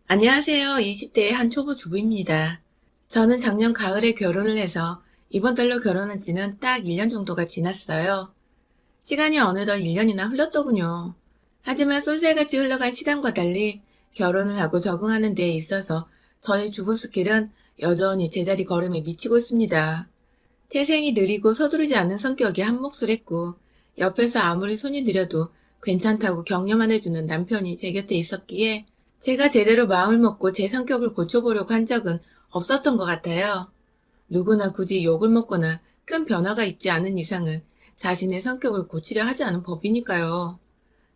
안녕하세요. 20대의 한 초보 주부입니다. 저는 작년 가을에 결혼을 해서 이번 달로 결혼한 지는 딱 1년 정도가 지났어요. 시간이 어느덧 1년이나 흘렀더군요. 하지만 쏜살같이 흘러간 시간과 달리 결혼을 하고 적응하는 데에 있어서 저의 주부 스킬은 여전히 제자리 걸음에 미치고 있습니다. 태생이 느리고 서두르지 않는 성격이 한몫을 했고, 옆에서 아무리 손이 느려도 괜찮다고 격려만 해주는 남편이 제 곁에 있었기에 제가 제대로 마음을 먹고 제 성격을 고쳐보려고 한 적은 없었던 것 같아요. 누구나 굳이 욕을 먹거나 큰 변화가 있지 않은 이상은 자신의 성격을 고치려 하지 않은 법이니까요.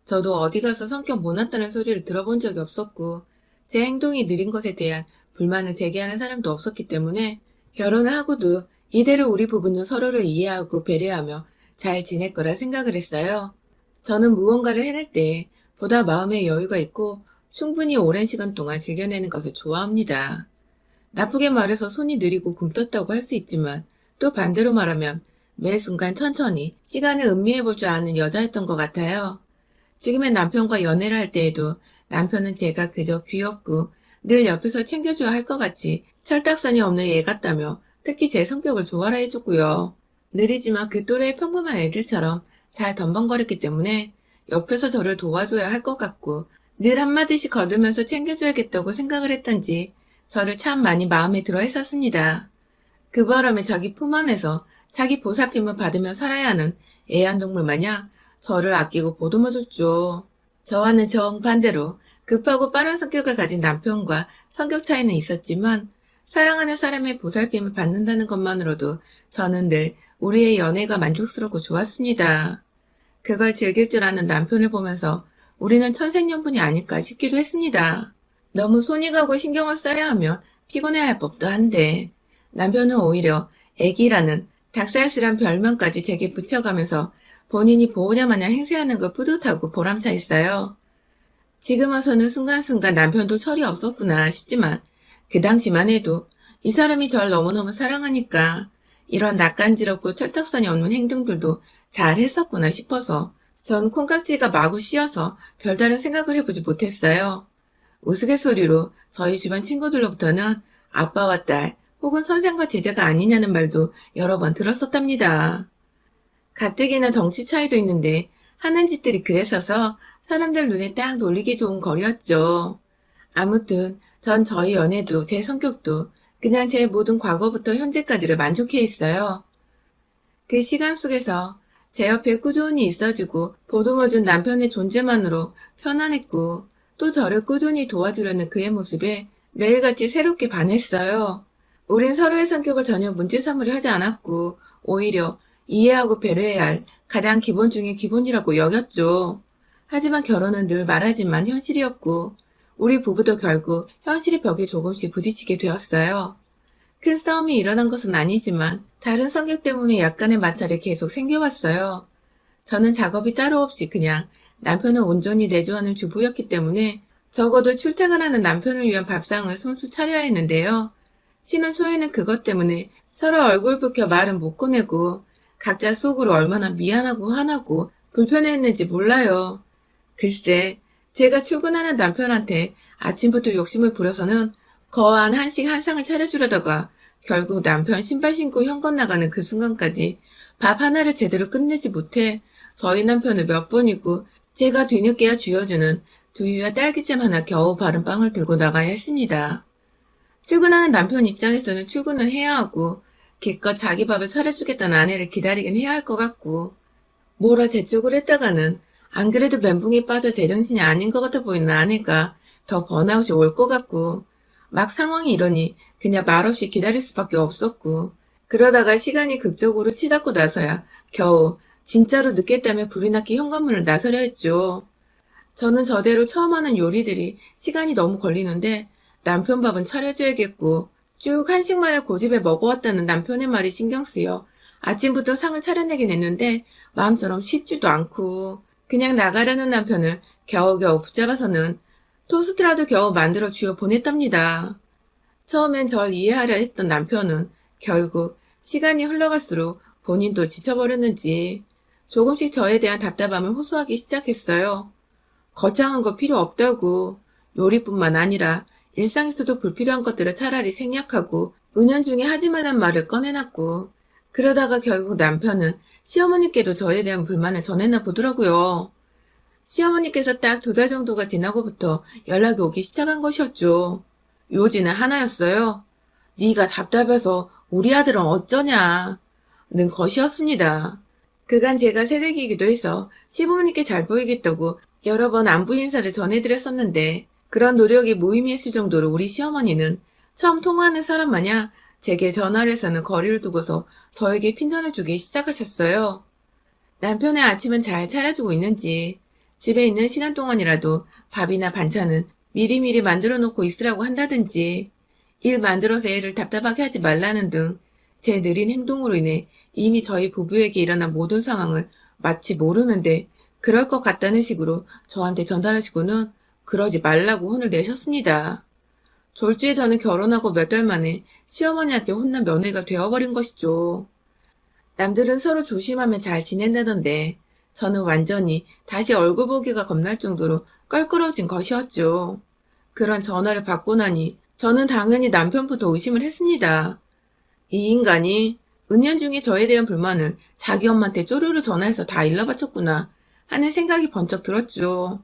저도 어디 가서 성격 못났다는 소리를 들어본 적이 없었고, 제 행동이 느린 것에 대한 불만을 제기하는 사람도 없었기 때문에 결혼을 하고도 이대로 우리 부부는 서로를 이해하고 배려하며 잘 지낼 거라 생각을 했어요. 저는 무언가를 해낼 때 보다 마음의 여유가 있고 충분히 오랜 시간 동안 즐겨내는 것을 좋아합니다. 나쁘게 말해서 손이 느리고 굼떴다고 할 수 있지만 또 반대로 말하면 매 순간 천천히 시간을 음미해 볼 줄 아는 여자였던 것 같아요. 지금의 남편과 연애를 할 때에도 남편은 제가 그저 귀엽고 늘 옆에서 챙겨줘야 할 것 같이 철딱선이 없는 애 같다며 특히 제 성격을 좋아라 해줬고요. 느리지만 그 또래의 평범한 애들처럼 잘 덤벙거렸기 때문에 옆에서 저를 도와줘야 할 것 같고 늘 한마디씩 거두면서 챙겨줘야겠다고 생각을 했던지 저를 참 많이 마음에 들어 했었습니다. 그 바람에 자기 품 안에서 자기 보살핌을 받으며 살아야 하는 애완동물 마냥 저를 아끼고 보듬어줬죠. 저와는 정반대로 급하고 빠른 성격을 가진 남편과 성격 차이는 있었지만 사랑하는 사람의 보살핌을 받는다는 것만으로도 저는 늘 우리의 연애가 만족스럽고 좋았습니다. 그걸 즐길 줄 아는 남편을 보면서 우리는 천생연분이 아닐까 싶기도 했습니다. 너무 손이 가고 신경을 써야 하면 피곤해할 법도 한데 남편은 오히려 애기라는 닭살스런 별명까지 제게 붙여가면서 본인이 보호자 마냥 행세하는 거 뿌듯하고 보람차 있어요. 지금 와서는 순간순간 남편도 철이 없었구나 싶지만 그 당시만 해도 이 사람이 절 너무너무 사랑하니까 이런 낯간지럽고 철딱선이 없는 행동들도 잘 했었구나 싶어서 전 콩깍지가 마구 씌어서 별다른 생각을 해보지 못했어요. 우스갯소리로 저희 주변 친구들로부터는 아빠와 딸 혹은 선생과 제자가 아니냐는 말도 여러 번 들었었답니다. 가뜩이나 덩치 차이도 있는데 하는 짓들이 그랬어서 사람들 눈에 딱 놀리기 좋은 거리였죠. 아무튼 전 저희 연애도 제 성격도 그냥 제 모든 과거부터 현재까지를 만족해 있어요. 그 시간 속에서 제 옆에 꾸준히 있어주고 보듬어준 남편의 존재만으로 편안했고 또 저를 꾸준히 도와주려는 그의 모습에 매일같이 새롭게 반했어요. 우린 서로의 성격을 전혀 문제 삼으려 하지 않았고 오히려 이해하고 배려해야 할 가장 기본 중의 기본이라고 여겼죠. 하지만 결혼은 늘 말하지만 현실이었고 우리 부부도 결국 현실의 벽에 조금씩 부딪히게 되었어요. 큰 싸움이 일어난 것은 아니지만 다른 성격 때문에 약간의 마찰이 계속 생겨왔어요. 저는 작업이 따로 없이 그냥 남편을 온전히 내조하는 주부였기 때문에 적어도 출퇴근하는 남편을 위한 밥상을 손수 차려야 했는데요. 쉬는 초에는 그것 때문에 서로 얼굴 붉혀 말은 못 꺼내고 각자 속으로 얼마나 미안하고 화나고 불편해했는지 몰라요. 글쎄, 제가 출근하는 남편한테 아침부터 욕심을 부려서는 거한 한식 한 상을 차려주려다가 결국 남편 신발 신고 현관 나가는 그 순간까지 밥 하나를 제대로 끝내지 못해 저희 남편을 몇 번이고 제가 뒤늦게야 쥐어주는 두유와 딸기잼 하나 겨우 바른 빵을 들고 나가야 했습니다. 출근하는 남편 입장에서는 출근을 해야 하고 기껏 자기 밥을 차려주겠다는 아내를 기다리긴 해야 할 것 같고 뭐라 재촉을 했다가는 안 그래도 멘붕에 빠져 제정신이 아닌 것 같아 보이는 아내가 더 번아웃이 올 것 같고 막 상황이 이러니 그냥 말없이 기다릴 수밖에 없었고 그러다가 시간이 극적으로 치닫고 나서야 겨우 진짜로 늦겠다며 불이 났기 현관문을 나서려 했죠. 저는 저대로 처음 하는 요리들이 시간이 너무 걸리는데 남편 밥은 차려줘야겠고 쭉 한식만을 고집에 먹어왔다는 남편의 말이 신경 쓰여 아침부터 상을 차려내긴 했는데 마음처럼 쉽지도 않고 그냥 나가려는 남편을 겨우겨우 붙잡아서는 토스트라도 겨우 만들어 쥐어 보냈답니다. 처음엔 절 이해하려 했던 남편은 결국 시간이 흘러갈수록 본인도 지쳐버렸는지 조금씩 저에 대한 답답함을 호소하기 시작했어요. 거창한 거 필요 없다고 요리뿐만 아니라 일상에서도 불필요한 것들을 차라리 생략하고 은연중에 하지 말란 말을 꺼내놨고, 그러다가 결국 남편은 시어머니께도 저에 대한 불만을 전해나 보더라고요. 시어머니께서 딱 2달 정도가 지나고부터 연락이 오기 시작한 것이었죠. 요지는 하나였어요. 네가 답답해서 우리 아들은 어쩌냐 는 것이었습니다. 그간 제가 새댁이기도 해서 시부모님께 잘 보이겠다고 여러 번 안부 인사를 전해드렸었는데, 그런 노력이 무의미했을 정도로 우리 시어머니는 처음 통화하는 사람 마냥 제게 전화를 해서는 거리를 두고서 저에게 핀잔을 주기 시작하셨어요. 남편의 아침은 잘 차려주고 있는지, 집에 있는 시간 동안이라도 밥이나 반찬은 미리미리 만들어 놓고 있으라고 한다든지, 일 만들어서 애를 답답하게 하지 말라는 등 제 느린 행동으로 인해 이미 저희 부부에게 일어난 모든 상황을 마치 모르는데 그럴 것 같다는 식으로 저한테 전달하시고는 그러지 말라고 혼을 내셨습니다. 졸지에 저는 결혼하고 몇 달 만에 시어머니한테 혼난 며느리가 되어버린 것이죠. 남들은 서로 조심하면 잘 지낸다던데 저는 완전히 다시 얼굴 보기가 겁날 정도로 껄끄러워진 것이었죠. 그런 전화를 받고 나니 저는 당연히 남편부터 의심을 했습니다. 이 인간이 은연중에 저에 대한 불만을 자기 엄마한테 쪼르르 전화해서 다 일러바쳤구나 하는 생각이 번쩍 들었죠.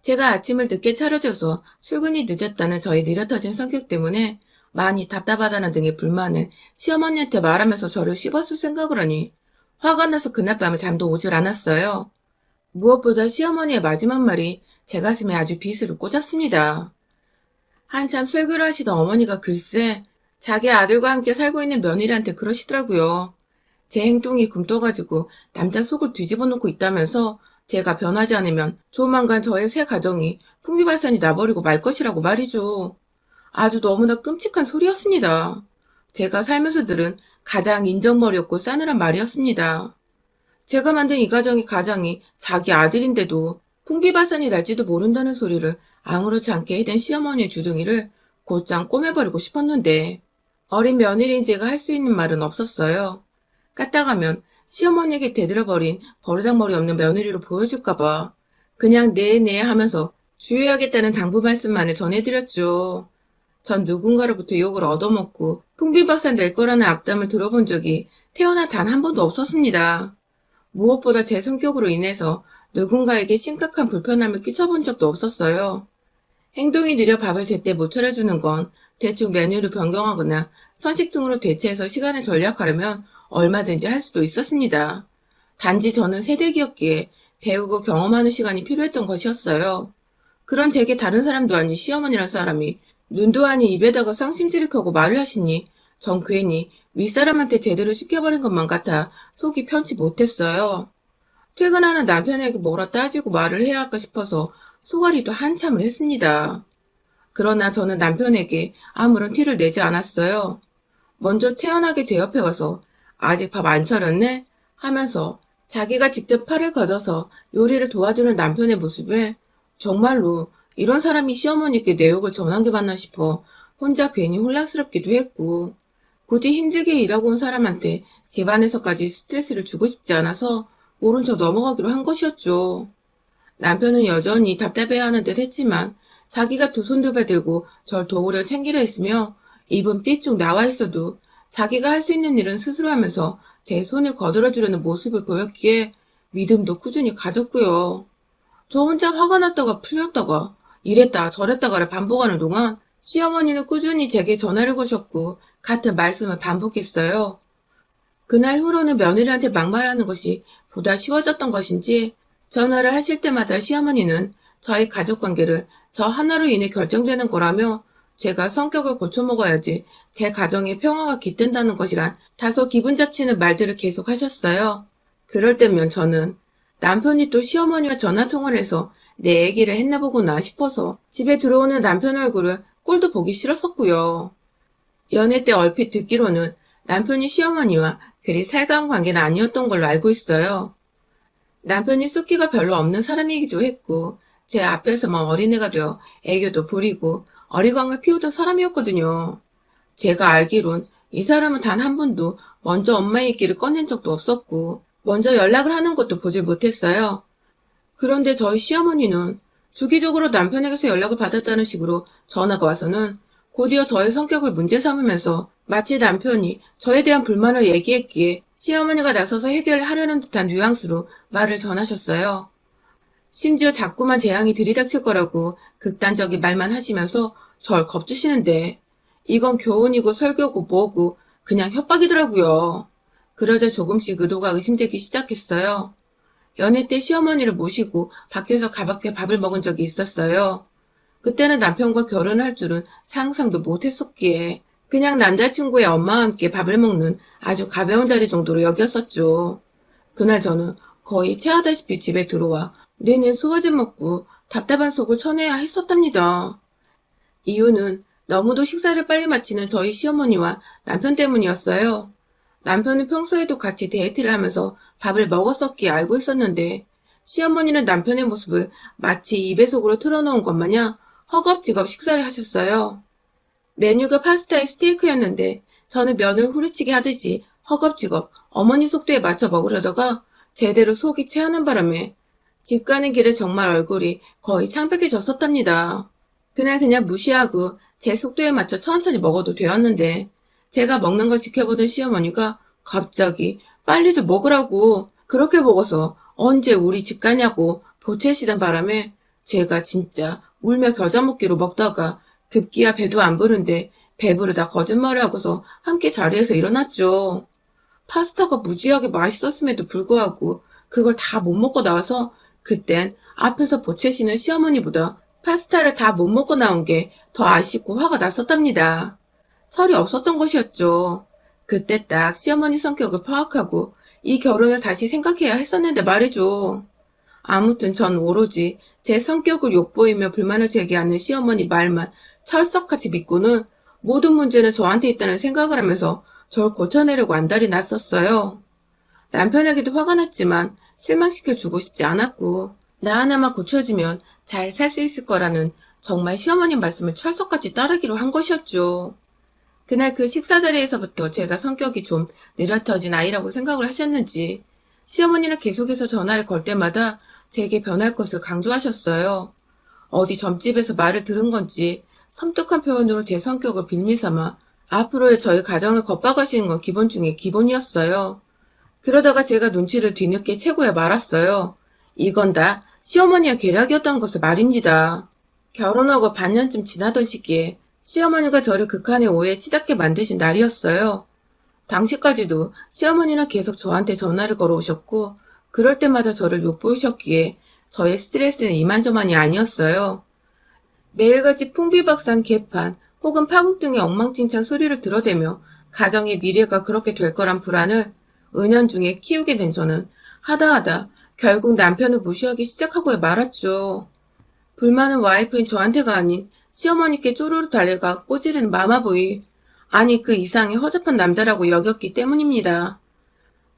제가 아침을 늦게 차려줘서 출근이 늦었다는 저의 느려터진 성격 때문에 많이 답답하다는 등의 불만을 시어머니한테 말하면서 저를 씹었을 생각을 하니 화가 나서 그날 밤에 잠도 오질 않았어요. 무엇보다 시어머니의 마지막 말이 제 가슴에 아주 비스를 꽂았습니다. 한참 설교를 하시던 어머니가 글쎄 자기 아들과 함께 살고 있는 며느리한테 그러시더라고요. 제 행동이 굼떠가지고 남자 속을 뒤집어 놓고 있다면서 제가 변하지 않으면 조만간 저의 새 가정이 풍비박산이 나버리고 말 것이라고 말이죠. 아주 너무나 끔찍한 소리였습니다. 제가 살면서 들은 가장 인정머리였고 싸늘한 말이었습니다. 제가 만든 이 가정이 자기 아들인데도 풍비박산이 날지도 모른다는 소리를 아무렇지 않게 해댄 시어머니의 주둥이를 곧장 꼬매버리고 싶었는데 어린 며느리인 제가 할 수 있는 말은 없었어요. 까딱하면 시어머니에게 대들어버린 버르장머리 없는 며느리로 보여줄까봐 그냥 네네 하면서 주의하겠다는 당부 말씀만을 전해드렸죠. 전 누군가로부터 욕을 얻어먹고 풍비박산 낼 거라는 악담을 들어본 적이 태어나 단 한 번도 없었습니다. 무엇보다 제 성격으로 인해서 누군가에게 심각한 불편함을 끼쳐본 적도 없었어요. 행동이 느려 밥을 제때 못 차려주는 건 대충 메뉴를 변경하거나 선식 등으로 대체해서 시간을 절약하려면 얼마든지 할 수도 있었습니다. 단지 저는 새댁이었기에 배우고 경험하는 시간이 필요했던 것이었어요. 그런 제게 다른 사람도 아닌 시어머니란 사람이 눈도 아닌 입에다가 쌍심지를 켜고 말을 하시니 전 괜히 윗사람한테 제대로 시켜버린 것만 같아 속이 편치 못했어요. 퇴근하는 남편에게 뭐라 따지고 말을 해야 할까 싶어서 소가리도 한참을 했습니다. 그러나 저는 남편에게 아무런 티를 내지 않았어요. 먼저 태연하게 제 옆에 와서 아직 밥 안 차렸네? 하면서 자기가 직접 팔을 걷어서 요리를 도와주는 남편의 모습에 정말로 이런 사람이 시어머니께 내 욕을 전한 게 맞나 싶어 혼자 괜히 혼란스럽기도 했고, 굳이 힘들게 일하고 온 사람한테 집안에서까지 스트레스를 주고 싶지 않아서 모른 척 넘어가기로 한 것이었죠. 남편은 여전히 답답해하는 듯 했지만 자기가 두 손 두 발 들고 절 도우려 챙기려 했으며 입은 삐쭉 나와 있어도 자기가 할 수 있는 일은 스스로 하면서 제 손을 거들어주려는 모습을 보였기에 믿음도 꾸준히 가졌고요. 저 혼자 화가 났다가 풀렸다가 이랬다 저랬다가를 반복하는 동안 시어머니는 꾸준히 제게 전화를 거셨고 같은 말씀을 반복했어요. 그날 후로는 며느리한테 막말하는 것이 보다 쉬워졌던 것인지 전화를 하실 때마다 시어머니는 저희 가족관계를 저 하나로 인해 결정되는 거라며 제가 성격을 고쳐먹어야지 제 가정의 평화가 깃든다는 것이란 다소 기분 잡치는 말들을 계속 하셨어요. 그럴 때면 저는 남편이 또 시어머니와 전화통화를 해서 내 얘기를 했나 보구나 싶어서 집에 들어오는 남편 얼굴을 꼴도 보기 싫었었고요. 연애 때 얼핏 듣기로는 남편이 시어머니와 그리 살가운 관계는 아니었던 걸로 알고 있어요. 남편이 숫기가 별로 없는 사람이기도 했고 제 앞에서만 어린애가 되어 애교도 부리고 어리광을 피우던 사람이었거든요. 제가 알기론 이 사람은 단 한 번도 먼저 엄마 얘기를 꺼낸 적도 없었고 먼저 연락을 하는 것도 보질 못했어요. 그런데 저희 시어머니는 주기적으로 남편에게서 연락을 받았다는 식으로 전화가 와서는 곧이어 저의 성격을 문제 삼으면서 마치 남편이 저에 대한 불만을 얘기했기에 시어머니가 나서서 해결하려는 듯한 뉘앙스로 말을 전하셨어요. 심지어 자꾸만 재앙이 들이닥칠 거라고 극단적인 말만 하시면서 절 겁주시는데 이건 교훈이고 설교고 뭐고 그냥 협박이더라고요. 그러자 조금씩 의도가 의심되기 시작했어요. 연애 때 시어머니를 모시고 밖에서 가볍게 밥을 먹은 적이 있었어요. 그때는 남편과 결혼할 줄은 상상도 못했었기에 그냥 남자친구의 엄마와 함께 밥을 먹는 아주 가벼운 자리 정도로 여겼었죠. 그날 저는 거의 체하다시피 집에 들어와 내내 소화제 먹고 답답한 속을 쳐내야 했었답니다. 이유는 너무도 식사를 빨리 마치는 저희 시어머니와 남편 때문이었어요. 남편은 평소에도 같이 데이트를 하면서 밥을 먹었었기에 알고 있었는데 시어머니는 남편의 모습을 마치 입에 속으로 틀어놓은 것 마냥 허겁지겁 식사를 하셨어요. 메뉴가 파스타에 스테이크였는데 저는 면을 후려치기 하듯이 허겁지겁 어머니 속도에 맞춰 먹으려다가 제대로 속이 체하는 바람에 집 가는 길에 정말 얼굴이 거의 창백해졌었답니다. 그날 그냥 무시하고 제 속도에 맞춰 천천히 먹어도 되었는데 제가 먹는 걸 지켜보던 시어머니가 갑자기 빨리 좀 먹으라고 그렇게 먹어서 언제 우리 집 가냐고 보채시던 바람에 제가 진짜 울며 겨자 먹기로 먹다가 급기야 배도 안 부른데 배부르다 거짓말을 하고서 함께 자리에서 일어났죠. 파스타가 무지하게 맛있었음에도 불구하고 그걸 다 못 먹고 나와서 그땐 앞에서 보채시는 시어머니보다 파스타를 다 못 먹고 나온 게 더 아쉽고 화가 났었답니다. 설이 없었던 것이었죠. 그때 딱 시어머니 성격을 파악하고 이 결혼을 다시 생각해야 했었는데 말이죠. 아무튼 전 오로지 제 성격을 욕보이며 불만을 제기하는 시어머니 말만 철석같이 믿고는 모든 문제는 저한테 있다는 생각을 하면서 절 고쳐내려고 안달이 났었어요. 남편에게도 화가 났지만 실망시켜주고 싶지 않았고 나 하나만 고쳐지면 잘 살 수 있을 거라는 정말 시어머님 말씀을 철석같이 따르기로 한 것이었죠. 그날 그 식사 자리에서부터 제가 성격이 좀 느려터진 아이라고 생각을 하셨는지 시어머니는 계속해서 전화를 걸 때마다 제게 변할 것을 강조하셨어요. 어디 점집에서 말을 들은 건지 섬뜩한 표현으로 제 성격을 빌미삼아 앞으로의 저희 가정을 겁박하시는 건 기본 중에 기본이었어요. 그러다가 제가 눈치를 뒤늦게 채고야 말았어요. 이건 다 시어머니의 계략이었던 것을 말입니다. 결혼하고 반년쯤 지나던 시기에 시어머니가 저를 극한의 오해에 치닫게 만드신 날이었어요. 당시까지도 시어머니는 계속 저한테 전화를 걸어오셨고 그럴 때마다 저를 욕보이셨기에 저의 스트레스는 이만저만이 아니었어요. 매일같이 풍비박산 개판 혹은 파국 등의 엉망진창 소리를 들어대며 가정의 미래가 그렇게 될 거란 불안을 은연중에 키우게 된 저는 하다하다 결국 남편을 무시하기 시작하고야 말았죠. 불만은 와이프인 저한테가 아닌 시어머니께 쪼르르 달려가 꼬지르는 마마보이, 아니 그 이상의 허접한 남자라고 여겼기 때문입니다.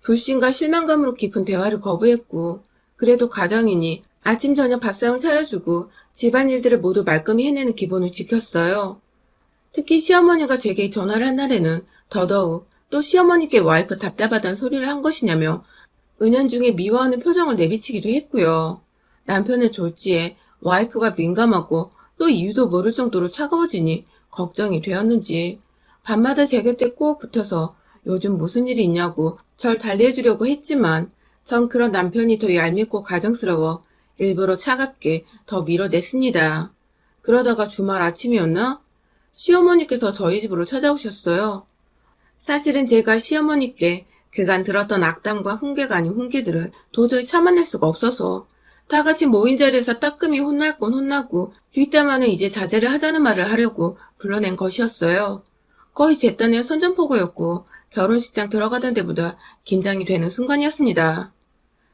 불신과 실망감으로 깊은 대화를 거부했고 그래도 가장이니 아침 저녁 밥상을 차려주고 집안일들을 모두 말끔히 해내는 기본을 지켰어요. 특히 시어머니가 제게 전화를 한 날에는 더더욱 또 시어머니께 와이프 답답하다는 소리를 한 것이냐며 은연중에 미워하는 표정을 내비치기도 했고요. 남편의 졸지에 와이프가 민감하고 또 이유도 모를 정도로 차가워지니 걱정이 되었는지 밤마다 제 곁에 꼭 붙어서 요즘 무슨 일이 있냐고 절 달래주려고 했지만 전 그런 남편이 더 얄밉고 가정스러워 일부러 차갑게 더 밀어냈습니다. 그러다가 주말 아침이었나? 시어머니께서 저희 집으로 찾아오셨어요. 사실은 제가 시어머니께 그간 들었던 악담과 훈계가 아닌 훈계들을 도저히 참아낼 수가 없어서 다 같이 모인 자리에서 따끔히 혼날 건 혼나고 뒷담화는 이제 자제를 하자는 말을 하려고 불러낸 것이었어요. 거의 제 딴의 선전포고였고 결혼식장 들어가던 데보다 긴장이 되는 순간이었습니다.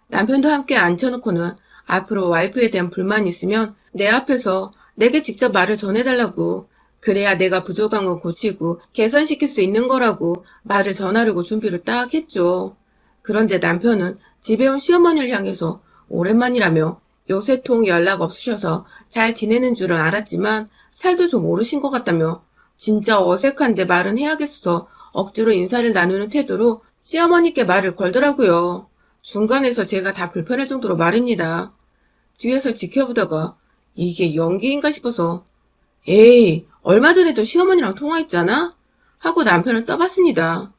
남편도 함께 앉혀놓고는 앞으로 와이프에 대한 불만이 있으면 내 앞에서 내게 직접 말을 전해달라고, 그래야 내가 부족한 건 고치고 개선시킬 수 있는 거라고 말을 전하려고 준비를 딱 했죠. 그런데 남편은 집에 온 시어머니를 향해서 오랜만이라며 요새 통 연락 없으셔서 잘 지내는 줄은 알았지만 살도 좀 오르신 것 같다며 진짜 어색한데 말은 해야겠어 억지로 인사를 나누는 태도로 시어머니께 말을 걸더라고요. 중간에서 제가 다 불편할 정도로 말입니다. 뒤에서 지켜보다가 이게 연기인가 싶어서 에이, 얼마 전에도 시어머니랑 통화했잖아? 하고 남편을 떠봤습니다.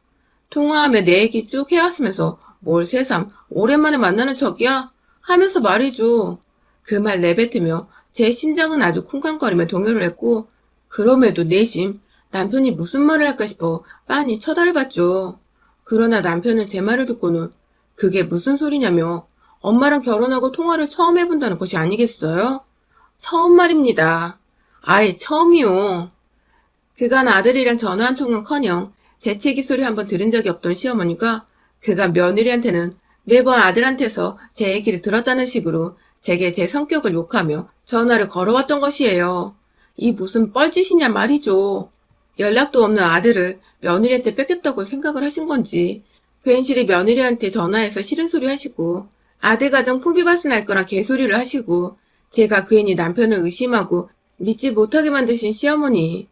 통화하며 내 얘기 쭉 해왔으면서 뭘 새삼 오랜만에 만나는 척이야? 하면서 말이죠. 그 말 내뱉으며 제 심장은 아주 쿵쾅거리며 동요를 했고 그럼에도 내심 남편이 무슨 말을 할까 싶어 빤히 쳐다를 봤죠. 그러나 남편은 제 말을 듣고는 그게 무슨 소리냐며 엄마랑 결혼하고 통화를 처음 해본다는 것이 아니겠어요? 처음 말입니다. 아예 처음이요. 그간 아들이랑 전화 한 통은커녕 재채기 소리 한번 들은 적이 없던 시어머니가 그간 며느리한테는 매번 아들한테서 제 얘기를 들었다는 식으로 제게 제 성격을 욕하며 전화를 걸어왔던 것이에요. 이 무슨 뻘짓이냐 말이죠. 연락도 없는 아들을 며느리한테 뺏겼다고 생각을 하신 건지 괜시리 며느리한테 전화해서 싫은 소리 하시고 아들 가정 풍비박산 날 거란 개소리를 하시고 제가 괜히 남편을 의심하고 믿지 못하게 만드신 시어머니.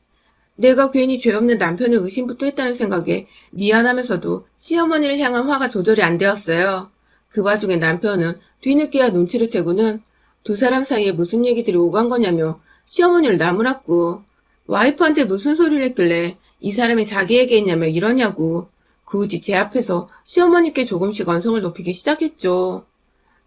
내가 괜히 죄 없는 남편을 의심부터 했다는 생각에 미안하면서도 시어머니를 향한 화가 조절이 안 되었어요. 그 와중에 남편은 뒤늦게야 눈치를 채고는 두 사람 사이에 무슨 얘기들이 오간 거냐며 시어머니를 나무랐고 와이프한테 무슨 소리를 했길래 이 사람이 자기에게 했냐며 이러냐고 굳이 제 앞에서 시어머니께 조금씩 언성을 높이기 시작했죠.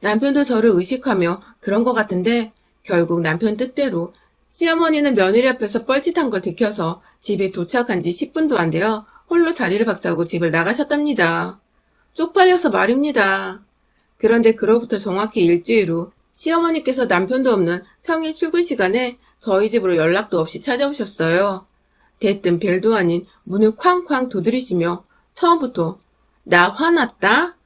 남편도 저를 의식하며 그런 것 같은데 결국 남편 뜻대로 시어머니는 며느리 앞에서 뻘짓한 걸 들켜서 집에 도착한 지 10분도 안 되어 홀로 자리를 박차고 집을 나가셨답니다. 쪽팔려서 말입니다. 그런데 그로부터 정확히 일주일 후 시어머니께서 남편도 없는 평일 출근 시간에 저희 집으로 연락도 없이 찾아오셨어요. 대뜸 벨도 아닌 문을 쾅쾅 두드리시며 처음부터 나 화났다?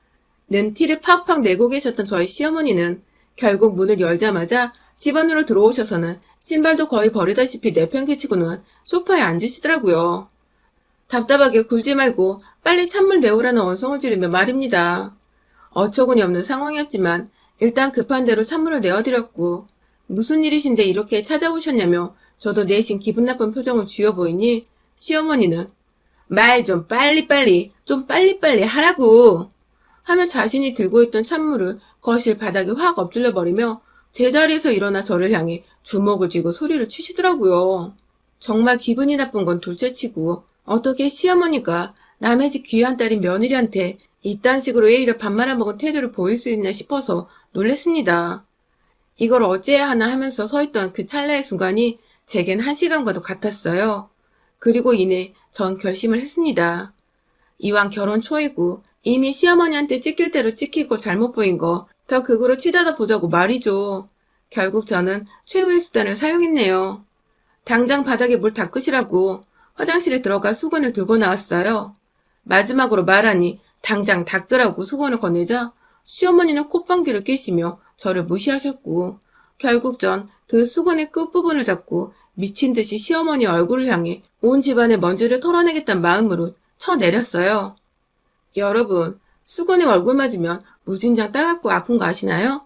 는 티를 팍팍 내고 계셨던 저희 시어머니는 결국 문을 열자마자 집 안으로 들어오셔서는 신발도 거의 버리다시피 내팽개치고는 소파에 앉으시더라고요. 답답하게 굴지 말고 빨리 찬물 내오라는 언성을 지르며 말입니다. 어처구니 없는 상황이었지만 일단 급한 대로 찬물을 내어드렸고 무슨 일이신데 이렇게 찾아오셨냐며 저도 내심 기분 나쁜 표정을 지어 보이니 시어머니는 말 좀 빨리빨리 좀 빨리빨리 하라고 하며 자신이 들고 있던 찬물을 거실 바닥에 확 엎질러 버리며 제자리에서 일어나 저를 향해 주먹을 쥐고 소리를 치시더라고요. 정말 기분이 나쁜 건 둘째치고 어떻게 시어머니가 남의 집 귀한 딸인 며느리한테 이딴 식으로 예의를 밥 말아먹은 태도를 보일 수 있나 싶어서 놀랬습니다. 이걸 어찌해야 하나 하면서 서있던 그 찰나의 순간이 제겐 1시간과도 같았어요. 그리고 이내 전 결심을 했습니다. 이왕 결혼 초이고 이미 시어머니한테 찍힐 대로 찍히고 잘못 보인 거 더 극으로 치닫아 보자고 말이죠. 결국 저는 최후의 수단을 사용했네요. 당장 바닥에 물 닦으시라고 화장실에 들어가 수건을 들고 나왔어요. 마지막으로 말하니 당장 닦으라고 수건을 건네자 시어머니는 콧방귀를 뀌시며 저를 무시하셨고 결국 전 그 수건의 끝부분을 잡고 미친 듯이 시어머니 얼굴을 향해 온 집안의 먼지를 털어내겠다는 마음으로 쳐내렸어요. 여러분, 수건에 얼굴 맞으면 무진장 따갑고 아픈 거 아시나요?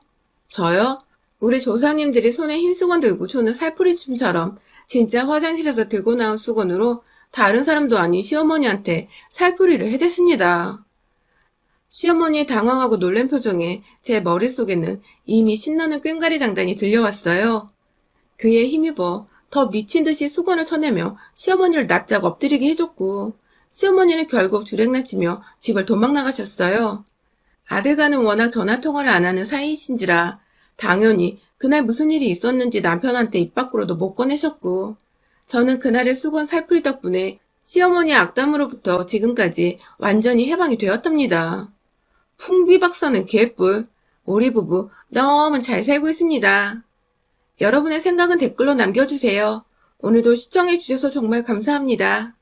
저요? 우리 조상님들이 손에 흰 수건 들고 추는 살풀이춤처럼 진짜 화장실에서 들고 나온 수건으로 다른 사람도 아닌 시어머니한테 살풀이를 해댔습니다. 시어머니의 당황하고 놀란 표정에 제 머릿속에는 이미 신나는 꽹과리 장단이 들려왔어요. 그에 힘입어 더 미친 듯이 수건을 쳐내며 시어머니를 납작 엎드리게 해줬고 시어머니는 결국 주랭나치며 집을 도망나가셨어요. 아들과는 워낙 전화통화를 안 하는 사이이신지라 당연히 그날 무슨 일이 있었는지 남편한테 입 밖으로도 못 꺼내셨고 저는 그날의 수건 살풀이 덕분에 시어머니의 악담으로부터 지금까지 완전히 해방이 되었답니다. 풍비박사는 개뿔. 우리 부부 너무 잘 살고 있습니다. 여러분의 생각은 댓글로 남겨주세요. 오늘도 시청해주셔서 정말 감사합니다.